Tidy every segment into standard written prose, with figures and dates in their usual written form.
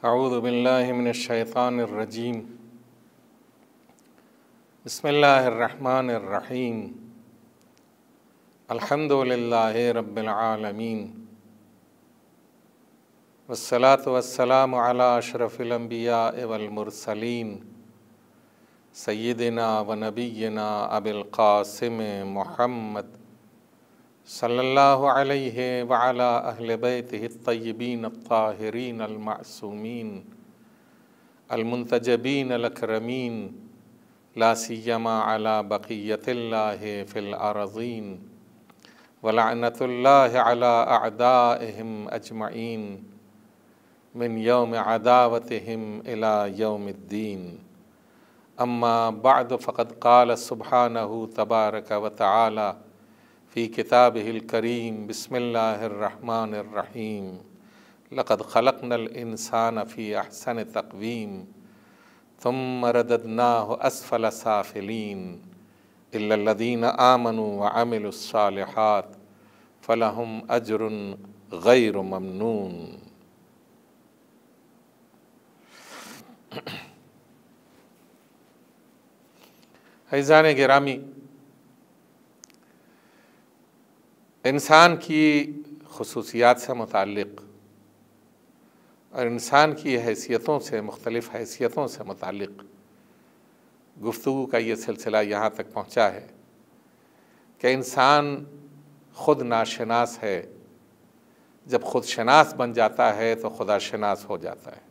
اعوذ باللہ من الشیطان الرجیم بسم اللہ الرحمن الرحیم الحمد للہ رب العالمین والصلاة والسلام علی اشرف الانبیاء والمرسلین سیدنا و نبینا ابی القاسم محمد صلی اللہ علیہ وعلی اہل بیتہ الطیبین الطاہرین المعصومین المنتجبین الاکرمین لا سیما علی بقیت اللہ فی الارضین ولعنت اللہ علی اعدائہم اجمعین من یوم عداوتہم الی یوم الدین اما بعد فقد قال سبحانہ تبارک و تعالی فی کتابہ الکریم بسم اللہ الرحمن الرحیم لقد خلقنا الانسان فی احسن تقویم ثم رددناہ اسفل سافلین الا الذین آمنوا وعملوا الصالحات فلہم اجر غیر ممنون۔ عزیزان گرامی، انسان کی خصوصیات سے متعلق اور انسان کی حیثیتوں سے، مختلف حیثیتوں سے متعلق گفتگو کا یہ سلسلہ یہاں تک پہنچا ہے کہ انسان خود ناشناس ہے، جب خود شناس بن جاتا ہے تو خدا شناس ہو جاتا ہے،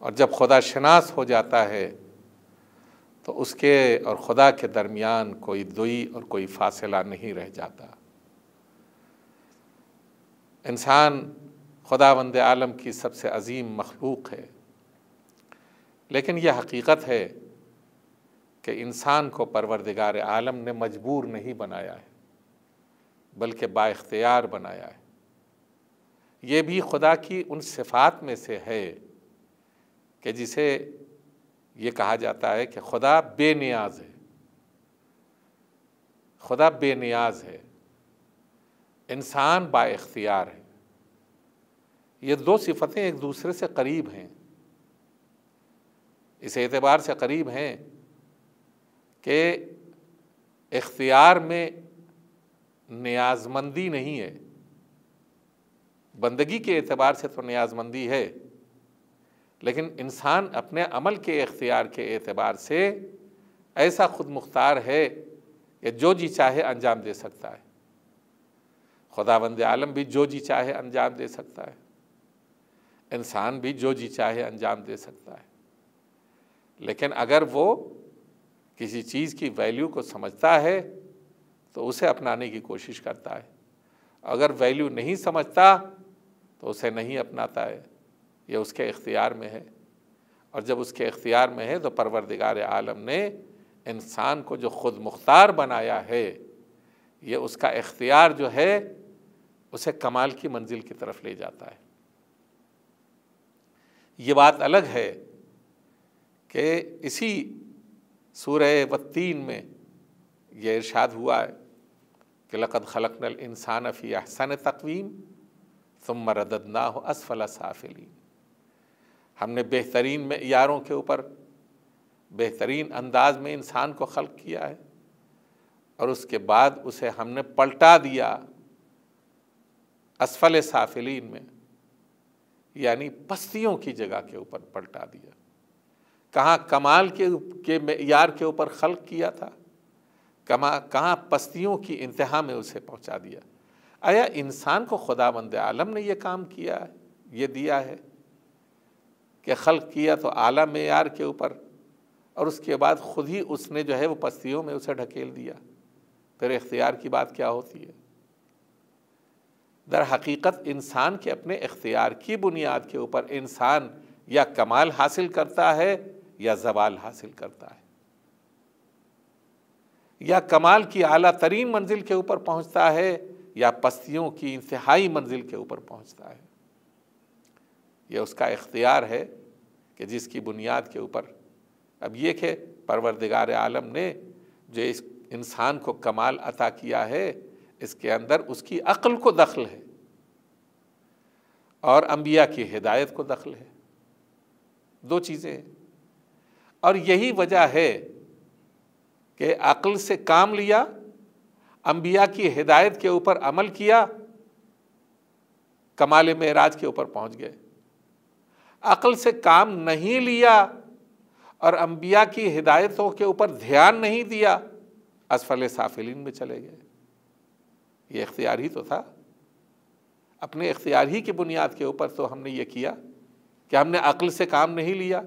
اور جب خدا شناس ہو جاتا ہے تو اس کے اور خدا کے درمیان کوئی دوئی اور کوئی فاصلہ نہیں رہ جاتا۔ انسان خداوند عالم کی سب سے عظیم مخلوق ہے، لیکن یہ حقیقت ہے کہ انسان کو پروردگار عالم نے مجبور نہیں بنایا ہے بلکہ با اختیار بنایا ہے۔ یہ بھی خدا کی ان صفات میں سے ہے کہ جسے یہ کہا جاتا ہے کہ خدا بے نیاز ہے، خدا بے نیاز ہے، انسان با اختیار ہے۔ یہ دو صفتیں ایک دوسرے سے قریب ہیں، اس اعتبار سے قریب ہیں کہ اختیار میں نیازمندی نہیں ہے، بندگی کے اعتبار سے تو نیازمندی ہے، لیکن انسان اپنے عمل کے اختیار کے اعتبار سے ایسا خود مختار ہے کہ جو جی چاہے انجام دے سکتا ہے۔ خداوند عالم بھی جو جی چاہے انجام دے سکتا ہے، انسان بھی جو جی چاہے انجام دے سکتا ہے، لیکن اگر وہ کسی چیز کی ویلیو کو سمجھتا ہے تو اسے اپنانے کی کوشش کرتا ہے، اگر ویلیو نہیں سمجھتا تو اسے نہیں اپناتا ہے۔ یہ اس کے اختیار میں ہے، اور جب اس کے اختیار میں ہے تو پروردگار عالم نے انسان کو جو خود مختار بنایا ہے، یہ اس کا اختیار جو ہے اسے کمال کی منزل کی طرف لے جاتا ہے۔ یہ بات الگ ہے کہ اسی سورہ والتین میں یہ ارشاد ہوا ہے کہ لقد خلقنا الانسان فی احسن تقویم ثم رددناہ اسفل سافلین۔ ہم نے بہترین معیاروں کے اوپر بہترین انداز میں انسان کو خلق کیا ہے، اور اس کے بعد اسے ہم نے پلٹا دیا اسفل سافلین میں، یعنی پستیوں کی جگہ کے اوپر پلٹا دیا۔ کہاں کمال کے معیار کے اوپر خلق کیا تھا، کہاں پستیوں کی انتہا میں اسے پہنچا دیا۔ آیا انسان کو خداوند عالم نے یہ کام کیا ہے، یہ دیا ہے کہ خلق کیا تو اعلیٰ معیار کے اوپر، اور اس کے بعد خود ہی اس نے جو ہے وہ پستیوں میں اسے ڈھکیل دیا؟ پھر اختیار کی بات کیا ہوتی ہے؟ در حقیقت انسان کے اپنے اختیار کی بنیاد کے اوپر انسان یا کمال حاصل کرتا ہے یا زوال حاصل کرتا ہے، یا کمال کی اعلیٰ ترین منزل کے اوپر پہنچتا ہے یا پستیوں کی انتہائی منزل کے اوپر پہنچتا ہے۔ یہ اس کا اختیار ہے کہ جس کی بنیاد کے اوپر اب یہ کہ پروردگار عالم نے جو اس انسان کو کمال عطا کیا ہے، اس کے اندر اس کی عقل کو دخل ہے، اور انبیاء کی ہدایت کو دخل ہے، دو چیزیں ہیں۔ اور یہی وجہ ہے کہ عقل سے کام لیا، انبیاء کی ہدایت کے اوپر عمل کیا، کمال معراج کے اوپر پہنچ گئے۔ عقل سے کام نہیں لیا اور انبیاء کی ہدایتوں کے اوپر دھیان نہیں دیا، اسفل سافلین میں چلے گئے۔ یہ اختیار ہی تو تھا، اپنے اختیار ہی کی بنیاد کے اوپر تو ہم نے یہ کیا کہ ہم نے عقل سے کام نہیں لیا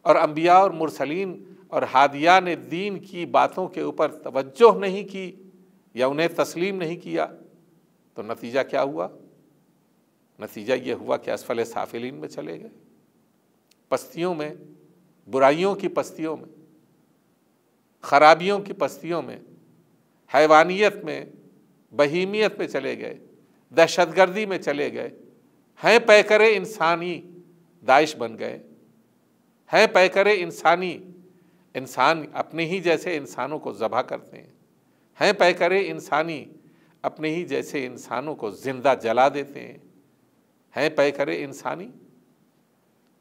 اور انبیاء اور مرسلین اور ہادیان دین کی باتوں کے اوپر توجہ نہیں کی یا انہیں تسلیم نہیں کیا، تو نتیجہ کیا ہوا؟ نتیجہ یہ ہوا کہ اسفل سافلین میں چلے گئے، پستیوں میں، برائیوں کی پستیوں میں، خرابیوں کی پستیوں میں، حیوانیت میں، بہیمیت میں چلے گئے، دہشت گردی میں چلے گئے، ہیں پیکرے انسانی داعش بن گئے، ہیں پیکرے انسانی، انسان اپنے ہی جیسے انسانوں کو ذبح کرتے ہیں پیکرے انسانی، اپنے ہی جیسے انسانوں کو زندہ جلا دیتے ہیں پیکرے انسانی۔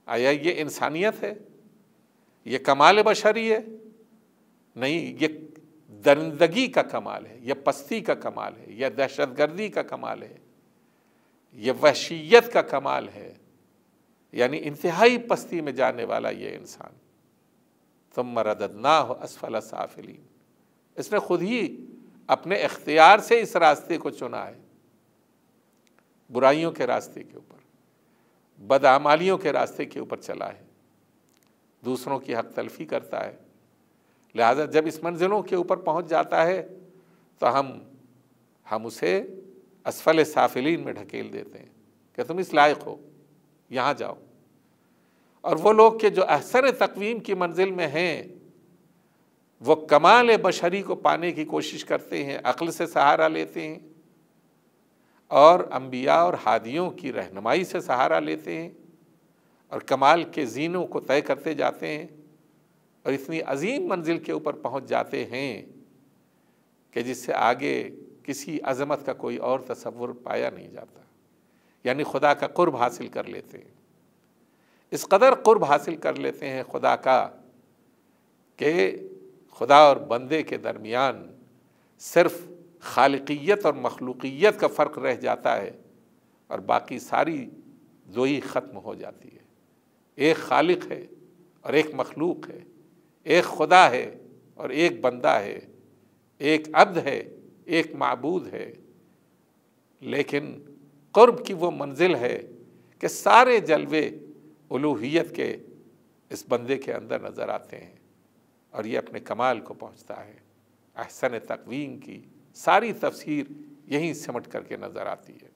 آیا یہ انسانیت ہے؟ یہ کمال بشری ہے؟ نہیں، یہ درندگی کا کمال ہے، یہ پستی کا کمال ہے، یہ دہشت گردی کا کمال ہے، یہ وحشیت کا کمال ہے، یعنی انتہائی پستی میں جانے والا یہ انسان۔ ثم رددناہ اسفل سافلین، اس نے خود ہی اپنے اختیار سے اس راستے کو چنا ہے، برائیوں کے راستے کے اوپر، بدعمالیوں کے راستے کے اوپر چلا ہے، دوسروں کی حق تلفی کرتا ہے۔ لہذا جب اس منزلوں کے اوپر پہنچ جاتا ہے تو ہم اسے اسفل سافلین میں ڈھکیل دیتے ہیں کہ تم اس لائق ہو، یہاں جاؤ۔ اور وہ لوگ کہ جو احسن تقویم کی منزل میں ہیں، وہ کمال بشری کو پانے کی کوشش کرتے ہیں، عقل سے سہارا لیتے ہیں اور انبیاء اور ہادیوں کی رہنمائی سے سہارا لیتے ہیں اور کمال کے زینوں کو طے کرتے جاتے ہیں اور اتنی عظیم منزل کے اوپر پہنچ جاتے ہیں کہ جس سے آگے کسی عظمت کا کوئی اور تصور پایا نہیں جاتا، یعنی خدا کا قرب حاصل کر لیتے ہیں۔ اس قدر قرب حاصل کر لیتے ہیں خدا کا کہ خدا اور بندے کے درمیان صرف خالقیت اور مخلوقیت کا فرق رہ جاتا ہے اور باقی ساری زوئی ختم ہو جاتی ہے۔ ایک خالق ہے اور ایک مخلوق ہے، ایک خدا ہے اور ایک بندہ ہے، ایک عبد ہے، ایک معبود ہے، لیکن قرب کی وہ منزل ہے کہ سارے جلوے الوہیت کے اس بندے کے اندر نظر آتے ہیں اور یہ اپنے کمال کو پہنچتا ہے۔ احسن تقویم کی ساری تفسیر یہیں سمٹ کر کے نظر آتی ہے۔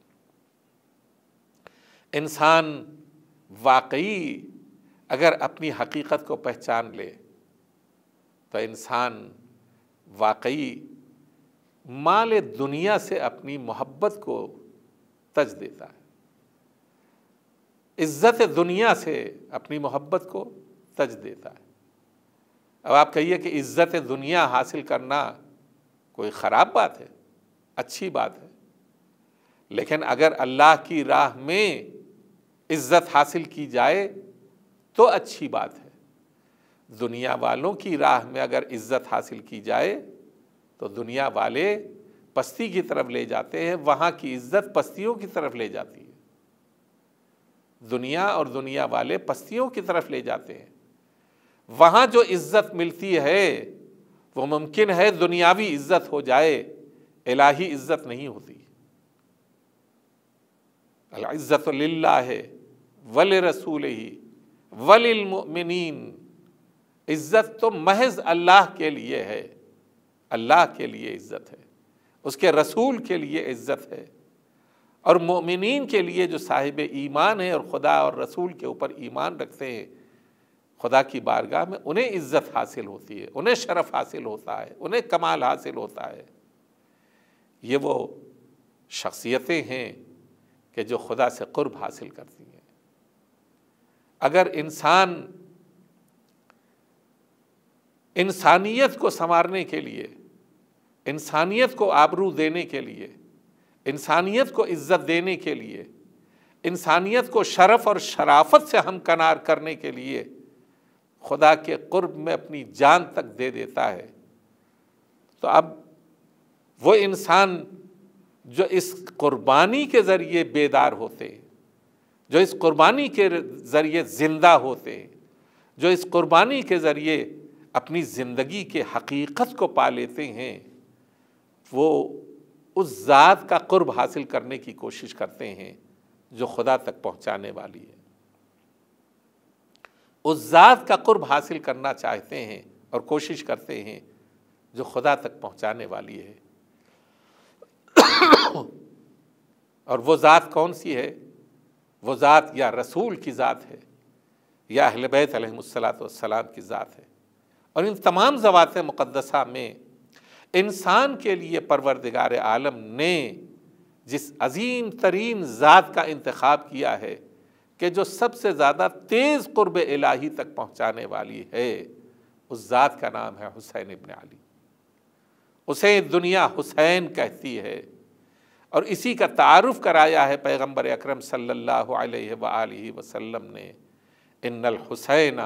انسان واقعی اگر اپنی حقیقت کو پہچان لے تو انسان واقعی مال دنیا سے اپنی محبت کو تج دیتا ہے، عزت دنیا سے اپنی محبت کو تج دیتا ہے۔ اب آپ کہیے کہ عزت دنیا حاصل کرنا کوئی خراب بات ہے؟ اچھی بات ہے، لیکن اگر اللہ کی راہ میں عزت حاصل کی جائے تو اچھی بات ہے۔ دنیا والوں کی راہ میں اگر عزت حاصل کی جائے تو دنیا والے پستی کی طرف لے جاتے ہیں، وہاں کی عزت پستیوں کی طرف لے جاتی ہے۔ دنیا اور دنیا والے پستیوں کی طرف لے جاتے ہیں، وہاں جو عزت ملتی ہے وہ ممکن ہے دنیاوی عزت ہو جائے، الہی عزت نہیں ہوتی۔ العزت للہ ولرسولہ وللمؤمنین، عزت تو محض اللہ کے لیے ہے، اللہ کے لیے عزت ہے، اس کے رسول کے لیے عزت ہے، اور مومنین کے لیے جو صاحب ایمان ہے اور خدا اور رسول کے اوپر ایمان رکھتے ہیں، خدا کی بارگاہ میں انہیں عزت حاصل ہوتی ہے، انہیں شرف حاصل ہوتا ہے، انہیں کمال حاصل ہوتا ہے۔ یہ وہ شخصیتیں ہیں کہ جو خدا سے قرب حاصل کرتی ہیں۔ اگر انسان انسانیت کو سنوارنے کے لیے، انسانیت کو آبرو دینے کے لیے، انسانیت کو عزت دینے کے لیے انسانیت کو شرف اور شرافت سے ہمکنار کرنے کے لیے خدا کے قرب میں اپنی جان تک دے دیتا ہے، تو اب وہ انسان جو اس قربانی کے ذریعے بیدار ہوتے ہیں، جو اس قربانی کے ذریعے زندہ ہوتے ہیں، جو اس قربانی کے ذریعے اپنی زندگی کے حقیقت کو پا لیتے ہیں، وہ اس ذات کا قرب حاصل کرنے کی کوشش کرتے ہیں جو خدا تک پہنچانے والی ہے، اس ذات کا قرب حاصل کرنا چاہتے ہیں اور کوشش کرتے ہیں جو خدا تک پہنچانے والی ہے۔ اور وہ ذات کون سی ہے؟ وہ ذات یا رسول کی ذات ہے یا اہل بیت علیہم السلام کی ذات ہے۔ اور ان تمام ذوات مقدسہ میں انسان کے لیے پروردگار عالم نے جس عظیم ترین ذات کا انتخاب کیا ہے کہ جو سب سے زیادہ تیز قرب الہی تک پہنچانے والی ہے، اس ذات کا نام ہے حسین ابن علی۔ اسے دنیا حسین کہتی ہے، اور اسی کا تعارف کرایا ہے پیغمبر اکرم صلی اللہ علیہ وآلہ وسلم نے، ان الحسین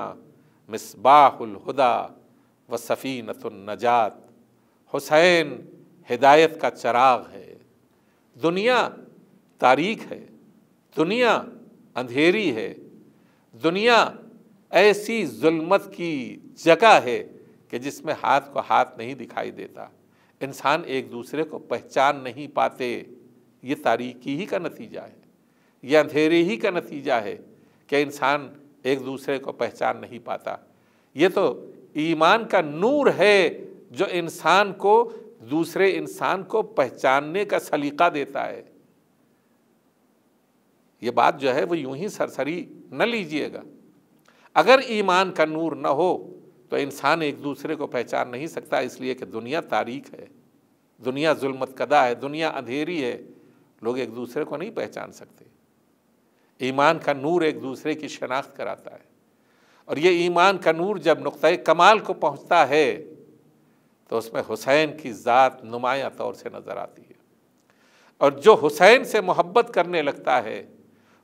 مصباح الہدی و سفینۃ النجات۔ حسین ہدایت کا چراغ ہے۔ دنیا تاریک ہے، دنیا اندھیری ہے، دنیا ایسی ظلمت کی جگہ ہے کہ جس میں ہاتھ کو ہاتھ نہیں دکھائی دیتا، انسان ایک دوسرے کو پہچان نہیں پاتے۔ یہ تاریکی ہی کا نتیجہ ہے، یہ اندھیرے ہی کا نتیجہ ہے کہ انسان ایک دوسرے کو پہچان نہیں پاتا۔ یہ تو ایمان کا نور ہے جو انسان کو دوسرے انسان کو پہچاننے کا سلیقہ دیتا ہے۔ یہ بات جو ہے وہ یوں ہی سرسری نہ لیجئے گا۔ اگر ایمان کا نور نہ ہو تو انسان ایک دوسرے کو پہچان نہیں سکتا، اس لیے کہ دنیا تاریک ہے، دنیا ظلمت کدہ ہے، دنیا اندھیری ہے، لوگ ایک دوسرے کو نہیں پہچان سکتے۔ ایمان کا نور ایک دوسرے کی شناخت کراتا ہے، اور یہ ایمان کا نور جب نقطۂ کمال کو پہنچتا ہے تو اس میں حسین کی ذات نمایاں طور سے نظر آتی ہے، اور جو حسین سے محبت کرنے لگتا ہے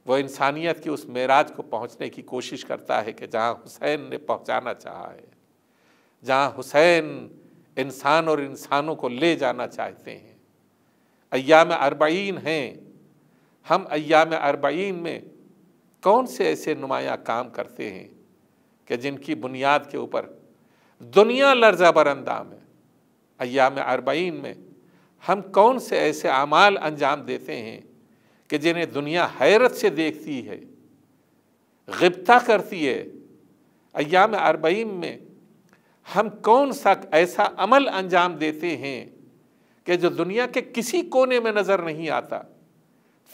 وہ انسانیت کی اس معراج کو پہنچنے کی کوشش کرتا ہے کہ جہاں حسین نے پہنچانا چاہا ہے، جہاں حسین انسان اور انسانوں کو لے جانا چاہتے ہیں۔ ایام اربعین ہیں، ہم ایام اربعین میں کون سے ایسے نمایاں کام کرتے ہیں کہ جن کی بنیاد کے اوپر دنیا لرزہ بر اندام ہے؟ ایام اربعین میں ہم کون سے ایسے اعمال انجام دیتے ہیں کہ جنہیں دنیا حیرت سے دیکھتی ہے، غبطہ کرتی ہے؟ ایام اربعین میں ہم کون سا ایسا عمل انجام دیتے ہیں کہ جو دنیا کے کسی کونے میں نظر نہیں آتا؟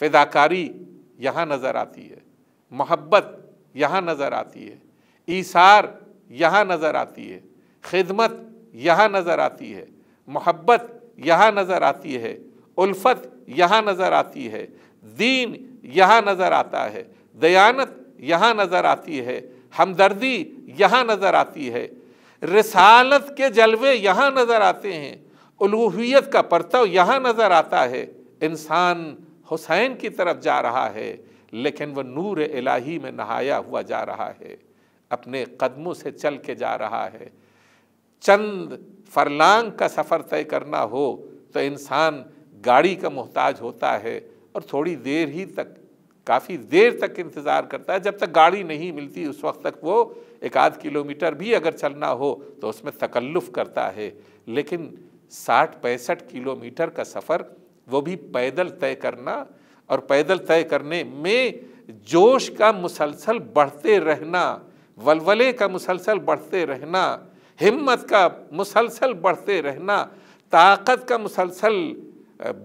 فداکاری یہاں نظر آتی ہے، محبت یہاں نظر آتی ہے، ایثار یہاں نظر آتی ہے، خدمت یہاں نظر آتی ہے، محبت یہاں نظر آتی ہے، الفت یہاں نظر آتی ہے، دین یہاں نظر آتا ہے، دیانت یہاں نظر آتی ہے، ہمدردی یہاں نظر آتی ہے، رسالت کے جلوے یہاں نظر آتے ہیں، الوہیت کا پرتو یہاں نظر آتا ہے۔ انسان حسین کی طرف جا رہا ہے، لیکن وہ نور الہی میں نہایا ہوا جا رہا ہے، اپنے قدموں سے چل کے جا رہا ہے۔ چند فرلانگ کا سفر طے کرنا ہو تو انسان گاڑی کا محتاج ہوتا ہے، اور تھوڑی دیر ہی تک، کافی دیر تک انتظار کرتا ہے، جب تک گاڑی نہیں ملتی اس وقت تک وہ 1-8 کلومیٹر بھی اگر چلنا ہو تو اس میں تکلف کرتا ہے۔ لیکن 60-65 کلومیٹر کا سفر وہ بھی پیدل طے کرنا، اور پیدل طے کرنے میں جوش کا مسلسل بڑھتے رہنا، ولولے کا مسلسل بڑھتے رہنا، ہمت کا مسلسل بڑھتے رہنا، طاقت کا مسلسل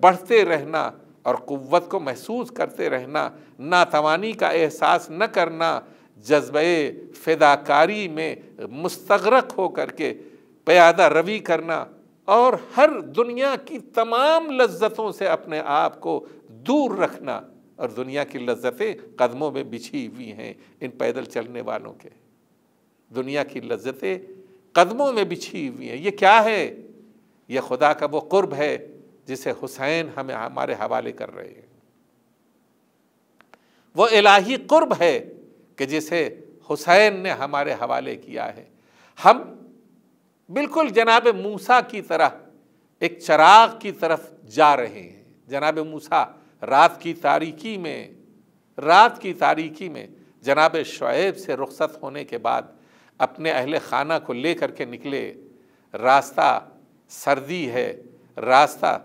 بڑھتے رہنا، اور قوت کو محسوس کرتے رہنا، ناتوانی کا احساس نہ کرنا، جذبہ فداکاری میں مستغرق ہو کر کے پیادہ روی کرنا، اور ہر دنیا کی تمام لذتوں سے اپنے آپ کو دور رکھنا۔ اور دنیا کی لذتیں قدموں میں بچھی ہوئی ہیں ان پیدل چلنے والوں کے، دنیا کی لذتیں قدموں میں بچھی ہوئی ہیں۔ یہ کیا ہے؟ یہ خدا کا وہ قرب ہے جسے حسین ہمیں ہمارے حوالے کر رہے ہیں۔ وہ الہی قرب ہے کہ جسے حسین نے ہمارے حوالے کیا ہے۔ ہم بالکل جناب موسیٰ کی طرح ایک چراغ کی طرف جا رہے ہیں۔ جناب موسیٰ رات کی تاریکی میں جناب شعیب سے رخصت ہونے کے بعد اپنے اہل خانہ کو لے کر کے نکلے۔ راستہ سردی ہے، راستہ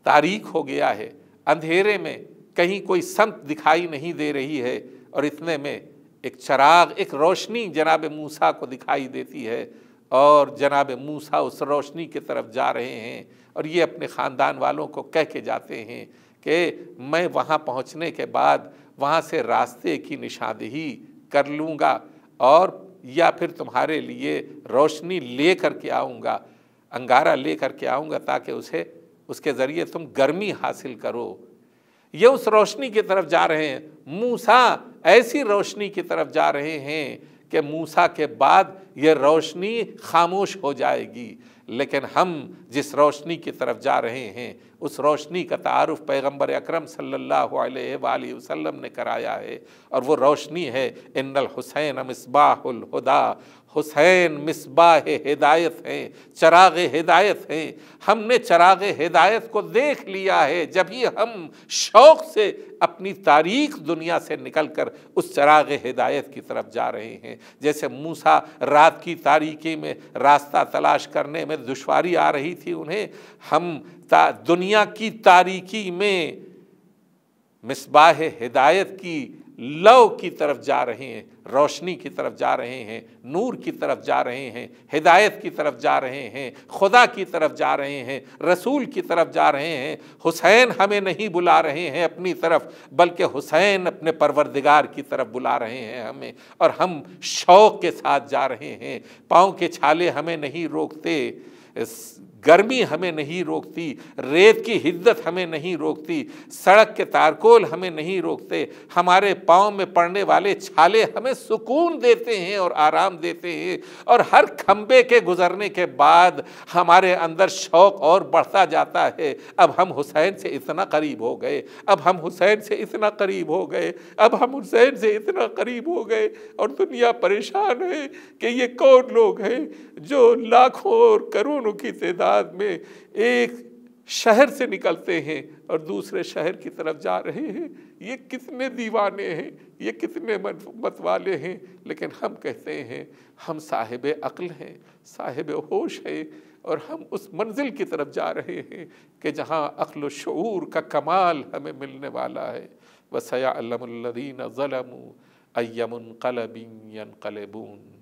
تاریک ہو گیا ہے، اندھیرے میں کہیں کوئی سمت دکھائی نہیں دے رہی ہے، اور اتنے میں ایک چراغ، ایک روشنی جناب موسیٰ کو دکھائی دیتی ہے، اور جناب موسیٰ اس روشنی کی طرف جا رہے ہیں، اور یہ اپنے خاندان والوں کو کہہ کے جاتے ہیں کہ میں وہاں پہنچنے کے بعد وہاں سے راستے کی نشاندہی کر لوں گا، اور یا پھر تمہارے لیے روشنی لے کر کے آؤں گا، انگارہ لے کر کے آؤں گا، تاکہ اس کے ذریعے تم گرمی حاصل کرو۔ یہ اس روشنی کی طرف جا رہے ہیں۔ موسیٰ ایسی روشنی کی طرف جا رہے ہیں کہ موسیٰ کے بعد یہ روشنی خاموش ہو جائے گی، لیکن ہم جس روشنی کی طرف جا رہے ہیں اس روشنی کا تعارف پیغمبر اکرم صلی اللہ علیہ وآلہ وسلم نے کرایا ہے، اور وہ روشنی ہے ان الحسین مصباح الہدیٰ، حسین مصباح ہدایت ہیں، چراغ ہدایت ہیں۔ ہم نے چراغ ہدایت کو دیکھ لیا ہے، جب ہی ہم شوق سے اپنی تاریک دنیا سے نکل کر اس چراغ ہدایت کی طرف جا رہے ہیں۔ جیسے موسیٰ رات کی تاریکی میں راستہ تلاش کرنے میں دشواری آ رہی تھی انہیں، ہم دنیا کی تاریکی میں مصباح ہدایت کی لو کی طرف جا رہے ہیں، روشنی کی طرف جا رہے ہیں، نور کی طرف جا رہے ہیں، ہدایت کی طرف جا رہے ہیں، خدا کی طرف جا رہے ہیں، رسول کی طرف جا رہے ہیں۔ حسین ہمیں نہیں بلا رہے ہیں اپنی طرف، بلکہ حسین اپنے پروردگار کی طرف بلا رہے ہیں ہمیں، اور ہم شوق کے ساتھ جا رہے ہیں۔ پاؤں کے چھالے ہمیں نہیں روکتے، گرمی ہمیں نہیں روکتی، ریت کی حدت ہمیں نہیں روکتی، سڑک کے تارکول ہمیں نہیں روکتے، ہمارے پاؤں میں پڑنے والے چھالے ہمیں سکون دیتے ہیں اور آرام دیتے ہیں، اور ہر کھمبے کے گزرنے کے بعد ہمارے اندر شوق اور بڑھتا جاتا ہے۔ اب ہم حسین سے اتنا قریب ہو گئے، اب ہم حسین سے اتنا قریب ہو گئے، اب ہم حسین سے اتنا قریب ہو گئے، اور دنیا پریشان ہے کہ یہ کون لوگ ہیں جو لاکھوں اور کروڑوں کی تعداد میں ایک شہر سے نکلتے ہیں اور دوسرے شہر کی طرف جا رہے ہیں۔ یہ کتنے دیوانے ہیں، یہ کتنے متوالے ہیں، لیکن ہم کہتے ہیں ہم صاحب عقل ہیں، صاحب ہوش ہیں، اور ہم اس منزل کی طرف جا رہے ہیں کہ جہاں عقل و شعور کا کمال ہمیں ملنے والا ہے۔ وَسَيَعْلَمُ الَّذِينَ ظَلَمُوا أَيَّ مُنْقَلَبٍ يَنْقَلِبُونَ۔